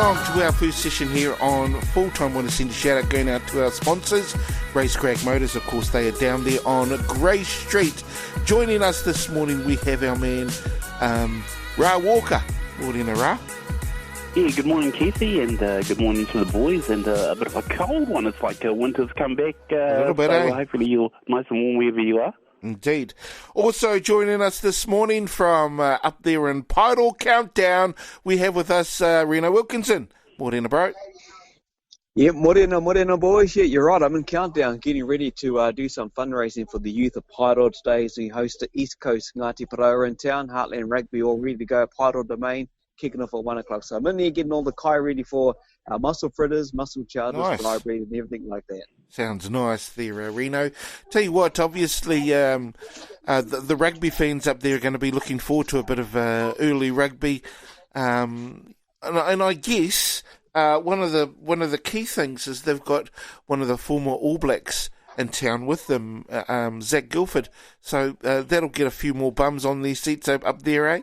along to our first session here on Full-Time. I want to send a shout out going out to our sponsors, Racecrack Motors. Of course, they are down there on Grey Street. Joining us this morning, we have our man, Ra Walker. Morena, Ra. Yeah, good morning, Keithy, and good morning to the boys, and a bit of a cold one. It's like winter's come back. A little bit, so hopefully you're nice and warm wherever you are. Indeed. Also joining us this morning from up there in Pidal Countdown, we have with us Rino Wilkinson. Morena, bro. Yeah, morena, boys. Yeah, you're right. I'm in Countdown, getting ready to do some fundraising for the youth of Pidal today as we host the East Coast Ngāti Paraora in town. Heartland Rugby all ready to go. Pidal Domain kicking off at 1 o'clock. So I'm in there getting all the kai ready for our muscle fritters, muscle chowders, library, and everything like that. Sounds nice there, Reno. Tell you what, obviously the rugby fans up there are going to be looking forward to a bit of early rugby, and I guess one of the key things is they've got one of the former All Blacks in town with them, Zach Guilford. So that'll get a few more bums on their seats up there, eh?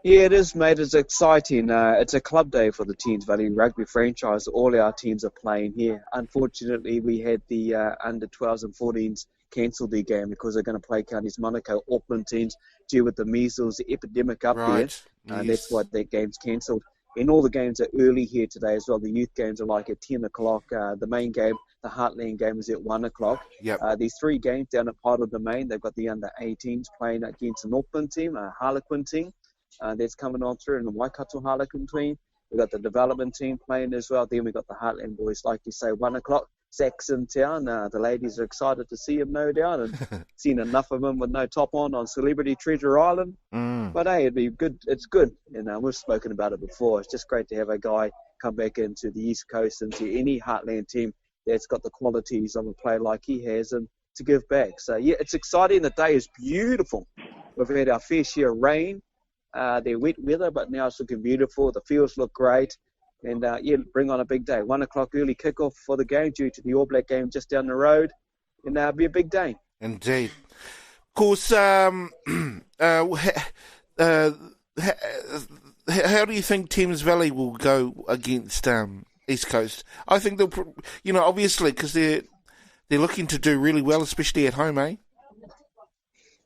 Yeah, it is, mate. It's exciting. It's a club day for the Teens Valley Rugby franchise. All our teams are playing here. Unfortunately, we had the under 12s and 14s cancel their game because they're going to play Counties Manukau, Auckland teams, due with the measles epidemic up there. Yes. That's why that game's cancelled. And all the games are early here today as well. The youth games are like at 10 o'clock. The main game, the Heartland game, is at 1 o'clock. Yep. These three games down at Pidal Domain, they've got the under 18s playing against an Auckland team, a Harlequin team. That's coming on through, and the Waikato Harlequin team. We've got the development team playing as well. Then we've got the Heartland boys, like you say, 1 o'clock. Zach's in town. The ladies are excited to see him, no doubt, and seen enough of him with no top on Celebrity Treasure Island. But hey, it'd be good. It's good. And we've spoken about it before. It's just great to have a guy come back into the East Coast, into any Heartland team that's got the qualities of a player like he has, and to give back. So, yeah, it's exciting. The day is beautiful. We've had our fair share of rain. They're wet weather, but now it's looking beautiful. The fields look great. And, bring on a big day. 1 o'clock early kickoff for the game due to the All Black game just down the road. And it'll be a big day. Indeed. Of course, how do you think Thames Valley will go against East Coast? I think they'll, obviously, because they're looking to do really well, especially at home, eh?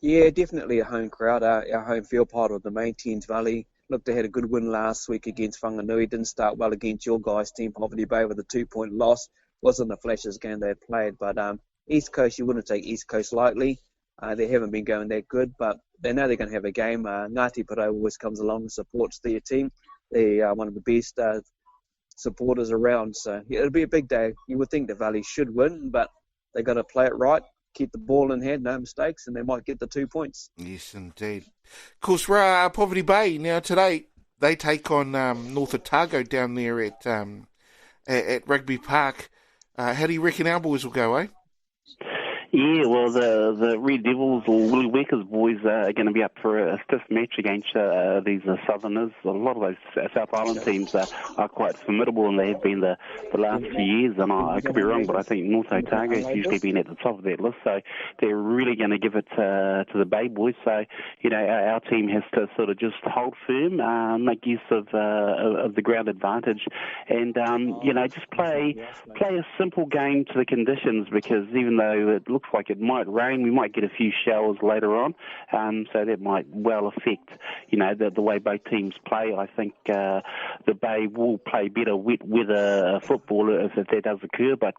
Yeah, definitely a home crowd. Our home field part of the main Teens Valley. Look, they had a good win last week against Whanganui. Didn't start well against your guys' team, Poverty Bay, with a 2-point loss. Wasn't the flashes game they had played. But East Coast, you wouldn't take East Coast lightly. They haven't been going that good, but they know they're going to have a game. Ngāti Paraora always comes along and supports their team. They are one of the best supporters around. So yeah, it'll be a big day. You would think the Valley should win, but they got to play it right. Keep the ball in hand, no mistakes, and they might get the 2 points. Yes, indeed. Of course, Poverty Bay, now today, they take on North Otago down there at Rugby Park. How do you reckon our boys will go, eh? Yeah, well, the Red Devils or Willie Weckers boys are going to be up for a stiff match against these Southerners. A lot of those South Island teams are quite formidable, and they have been the last few years. And I could be wrong, but I think North Otago has usually been at the top of that list. So they're really going to give it to the Bay boys. So, our team has to sort of just hold firm, make use of the ground advantage, and, just play a simple game to the conditions, because even though it looks like it might rain, we might get a few showers later on, so that might well affect, the way both teams play. I think the Bay will play better wet weather football if that does occur, but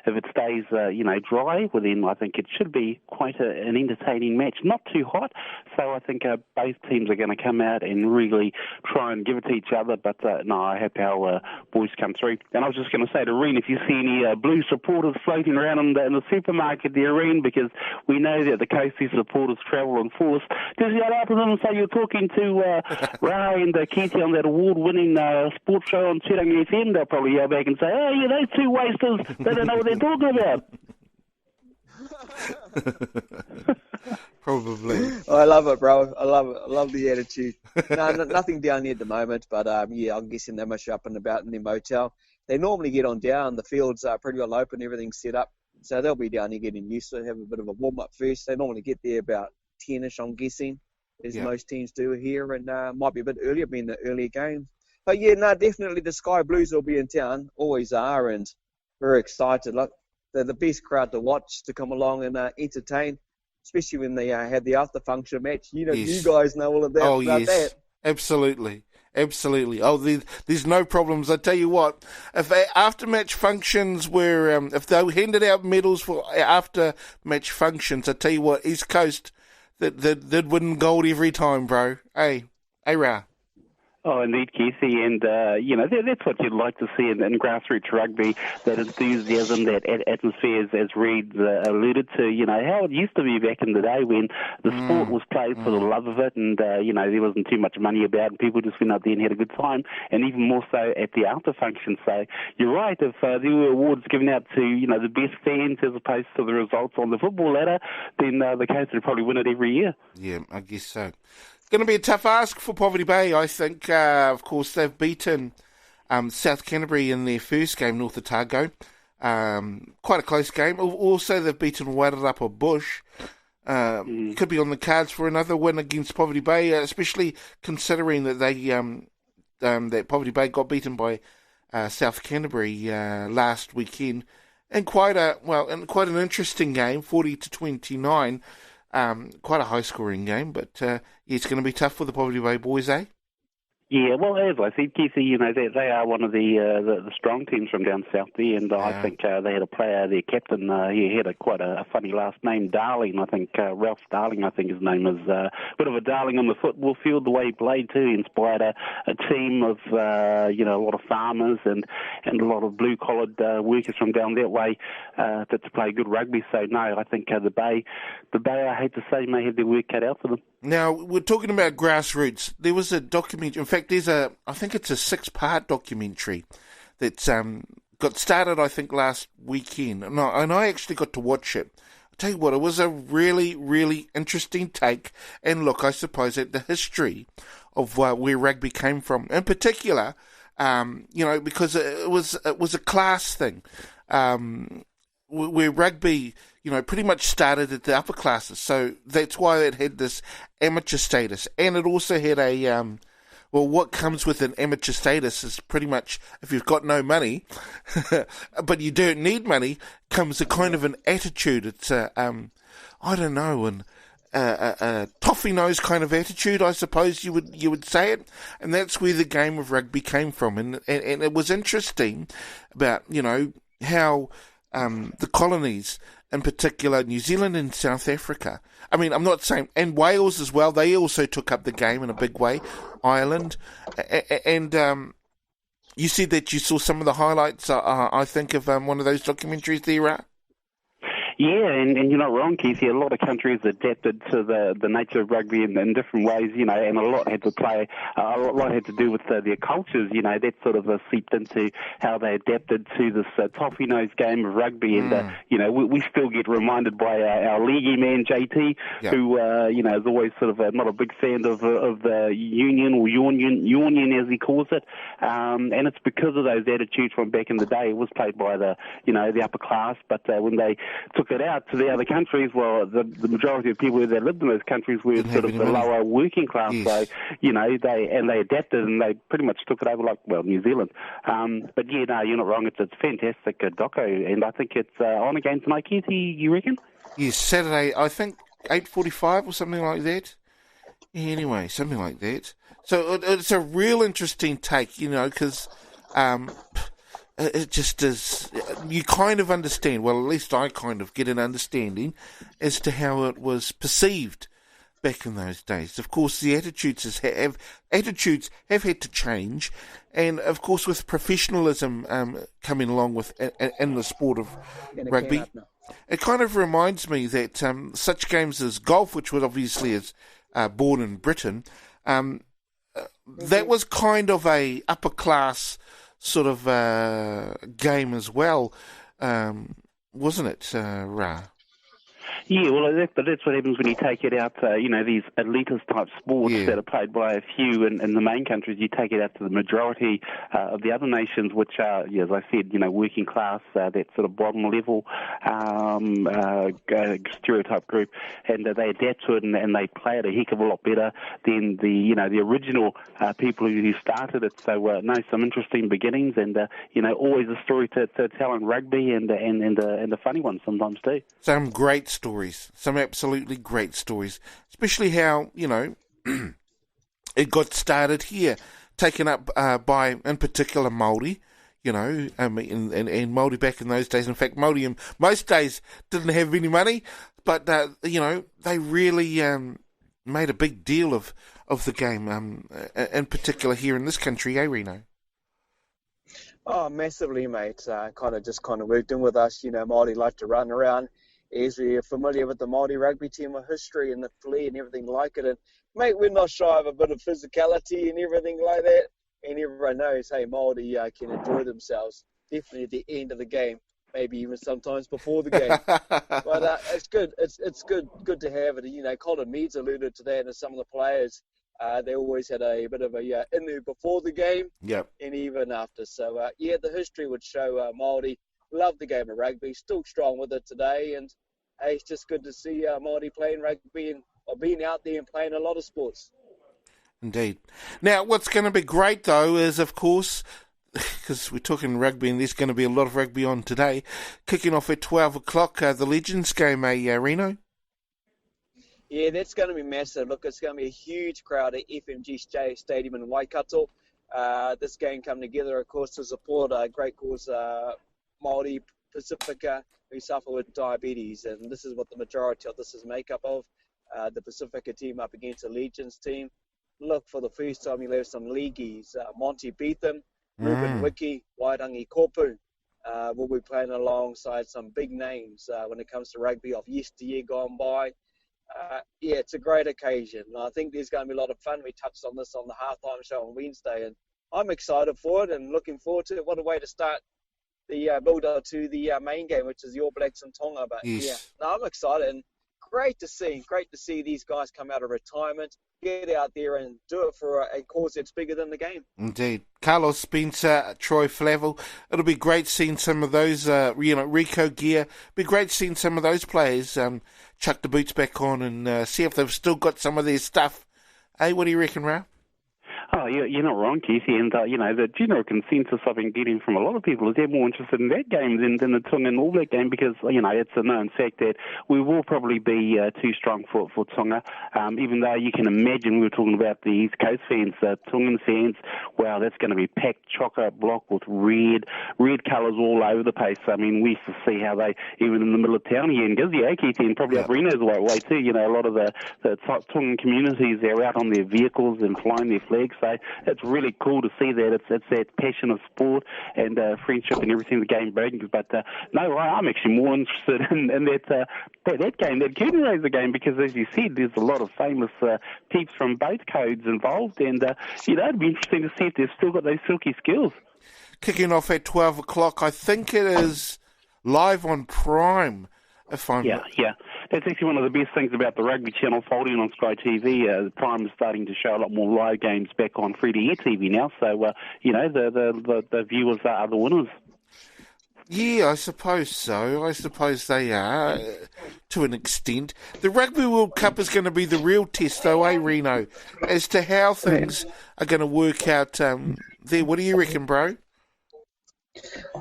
if it stays, dry, well then I think it should be quite an entertaining match. Not too hot, so I think both teams are going to come out and really try and give it to each other, but no, I hope our boys come through. And I was just going to say to Reen, if you see any blue supporters floating around in the supermarket there, Reen, because we know that the Coastie supporters travel in force, just yell out to them and say you're talking to Ra and Keithy on that award-winning sports show on Tiranga FM. They'll probably yell back and say, oh, yeah, those two wasters, they don't know what they're talking about. Probably. I love it, bro. I love it. I love the attitude. No, nothing down here at the moment, but I'm guessing they must be up and about in their motel. They normally get on down. The fields are pretty well open. Everything's set up. So they'll be down here getting used to it, have a bit of a warm-up first. They normally get there about 10-ish, I'm guessing, as most teams do here, and might be a bit earlier, being the earlier game. But yeah, no, definitely the Sky Blues will be in town, always are, and very excited. Look, they're the best crowd to watch, to come along and entertain, especially when they had the after function match. You know, you guys know all of that about that. Absolutely. Absolutely. Oh, there's no problems. I tell you what, if after match functions were, if they handed out medals for after match functions, I tell you what, East Coast, they'd win gold every time, bro. Hey, Ra. Oh, indeed, Casey, and that's what you'd like to see in grassroots rugby, that enthusiasm, that atmosphere, as Reed alluded to, how it used to be back in the day when the sport was played for the love of it, and, there wasn't too much money about, and people just went out there and had a good time, and even more so at the after function. So you're right, if there were awards given out to, the best fans as opposed to the results on the football ladder, then the Coast would probably win it every year. Yeah, I guess so. Going to be a tough ask for Poverty Bay, I think. Of course, they've beaten South Canterbury in their first game, North Otago. Quite a close game. Also, they've beaten Wairarapa Bush. Could be on the cards for another win against Poverty Bay, especially considering that they that Poverty Bay got beaten by South Canterbury last weekend. And quite an interesting game, 40-29. Quite a high-scoring game, but it's going to be tough for the Poverty Bay boys, eh? Yeah, well, as I said, Casey, they are one of the strong teams from down south there, and I think they had a player, their captain, he had quite a funny last name, Darling. I think Ralph Darling, I think his name is, a bit of a darling on the football field. The way he played too, he inspired a team of a lot of farmers and a lot of blue collared workers from down that way to play good rugby. So no, I think the Bay, I hate to say, may have their work cut out for them. Now, we're talking about grassroots. There was a documentary, in fact, I think it's a 6-part documentary that's got started, I think, last weekend. And I actually got to watch it. I'll tell you what, it was a really, really interesting take and look, I suppose, at the history of where rugby came from. In particular, because it was a class thing, where rugby, pretty much started at the upper classes. So that's why it had this amateur status. And it also had what comes with an amateur status is pretty much, if you've got no money, but you don't need money, comes a kind of an attitude. It's a toffee nose kind of attitude, I suppose you would say it. And that's where the game of rugby came from. And it was interesting about, how the colonies, in particular New Zealand and South Africa, I mean, I'm not saying, and Wales as well, they also took up the game in a big way, Ireland, and you said that you saw some of the highlights, I think, of one of those documentaries there, Yeah, and you're not wrong, Keithy. A lot of countries adapted to the nature of rugby in different ways, and a lot had to do with their cultures, that sort of seeped into how they adapted to this toffee nose game of rugby. And, we still get reminded by our leaguey man, JT, who, is always sort of not a big fan of the union or union as he calls it. And it's because of those attitudes from back in the day. It was played by the upper class, but when they took it out to the other countries, well, the majority of people that lived in those countries were sort of the lower working class. Yes. So, they adapted and they pretty much took it over like, New Zealand. But yeah, no, you're not wrong. It's fantastic doco, and I think it's on again tonight, Keithy, you reckon? Yes, Saturday, I think 8:45 or something like that. Anyway, something like that. So it's a real interesting take, because it just is, you kind of understand, well, at least I kind of get an understanding as to how it was perceived back in those days. Of course, the attitudes have had to change, and of course with professionalism coming along with in the sport of rugby, it kind of reminds me that such games as golf, which was obviously is born in Britain, that was kind of a upper class sort of game as well, wasn't it, Ra? Yeah, well, that's what happens when you take it out, these elitist type sports that are played by a few in the main countries. You take it out to the majority of the other nations, which are, as I said, working class, that sort of bottom level stereotype group, and they adapt to it and they play it a heck of a lot better than the original people who started it. So, some interesting beginnings, and always a story to tell in rugby, and the funny ones sometimes too. Some great stories, some absolutely great stories, especially how, it got started here, taken up by, in particular, Māori, and Māori back in those days. In fact, Māori in most days didn't have any money, but, they really made a big deal of the game, in particular here in this country, Rino? Oh, massively, mate. Kind of worked in with us. Māori like to run around. As we're familiar with the Māori rugby team, of history and the flair and everything like it. And, mate, we're not shy of a bit of physicality and everything like that. And everyone knows, hey, Māori can enjoy themselves, definitely at the end of the game, maybe even sometimes before the game. But it's good. It's good to have it. Colin Meads alluded to that, and some of the players, they always had a bit of a in there before the game and even after. So, the history would show Māori love the game of rugby, still strong with it today, and it's just good to see Māori playing rugby or being out there and playing a lot of sports. Indeed. Now, what's going to be great, though, is, of course, because we're talking rugby and there's going to be a lot of rugby on today, kicking off at 12 o'clock, the Legends game, Rino? Yeah, that's going to be massive. Look, it's going to be a huge crowd at FMG Stadium in Waikato. This game come together, of course, to support a great cause, Māori Pacifica, who suffer with diabetes, and this is what the majority of this is made up of. The Pacifica team up against the Legends team. Look, for the first time, you'll have some leagueies. Monty Beetham, Ruben Wiki, Wairangi Kopu will be playing alongside some big names when it comes to rugby of yesteryear gone by. It's a great occasion. I think there's going to be a lot of fun. We touched on this on the halftime show on Wednesday, and I'm excited for it and looking forward to it. What a way to start the build-up to the main game, which is the All Blacks in Tonga. But I'm excited, and great to see these guys come out of retirement, get out there and do it for a cause that's bigger than the game. Indeed. Carlos Spencer, Troy Flavel. It'll be great seeing some of those, Rico Gear. It'll be great seeing some of those players chuck the boots back on and see if they've still got some of their stuff. Hey, what do you reckon, Ralph? Oh, you're not wrong, Casey. And, the general consensus I've been getting from a lot of people is they're more interested in that game than the Tonga and All Black game because, it's a known fact that we will probably be too strong for Tonga. Even though you can imagine, we were talking about the East Coast fans, Tongan fans, wow, that's going to be packed chocolate block with red colours all over the place. I mean, we used to see how they, even in the middle of town here in Gizzy, Casey, and probably up Reno's way too, a lot of the Tongan communities, they're out on their vehicles and flying their flags. So it's really cool to see that. It's that passion of sport and friendship and everything the game brings. But I'm actually more interested in that game, that curtain raiser game, because as you said, there's a lot of famous peeps from both codes involved, and it'd be interesting to see if they've still got those silky skills. Kicking off at 12 o'clock, I think it is live on Prime. Yeah. That's actually one of the best things about the Rugby Channel folding on Sky TV. Prime is starting to show a lot more live games back on free-to-air TV now, so, the viewers are the winners. Yeah, I suppose so. I suppose they are, to an extent. The Rugby World Cup is going to be the real test, though, Reno, as to how things are going to work out there. What do you reckon, bro?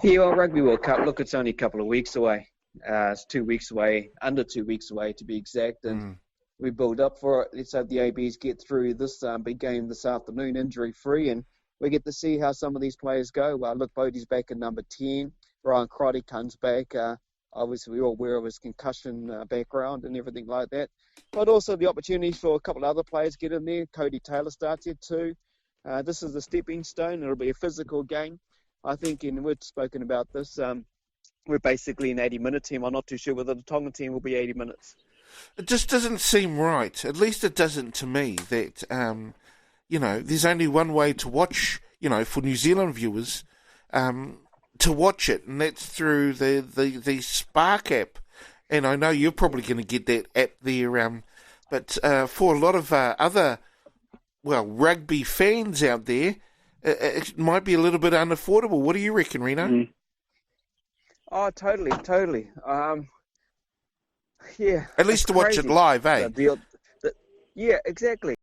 Yeah, well, Rugby World Cup, look, it's only a couple of weeks away. It's 2 weeks away, under 2 weeks away to be exact, and we build up for it. Let's hope the ABs get through this big game this afternoon injury-free, and we get to see how some of these players go. Look, Bodie's back in number 10. Ryan Crotty comes back. Obviously, we're all aware of his concussion background and everything like that. But also the opportunities for a couple of other players get in there. Cody Taylor starts it too. This is the stepping stone. It'll be a physical game. I think, and we've spoken about this, we're basically an 80-minute team. I'm not too sure whether the Tongan team will be 80 minutes. It just doesn't seem right. At least it doesn't to me that, there's only one way to watch, for New Zealand viewers, to watch it, and that's through the Spark app. and I know you're probably going to get that app there. But for a lot of other, rugby fans out there, it might be a little bit unaffordable. What do you reckon, Rino? Mm. Oh, totally. Yeah. At least to watch it live, eh? Yeah, exactly.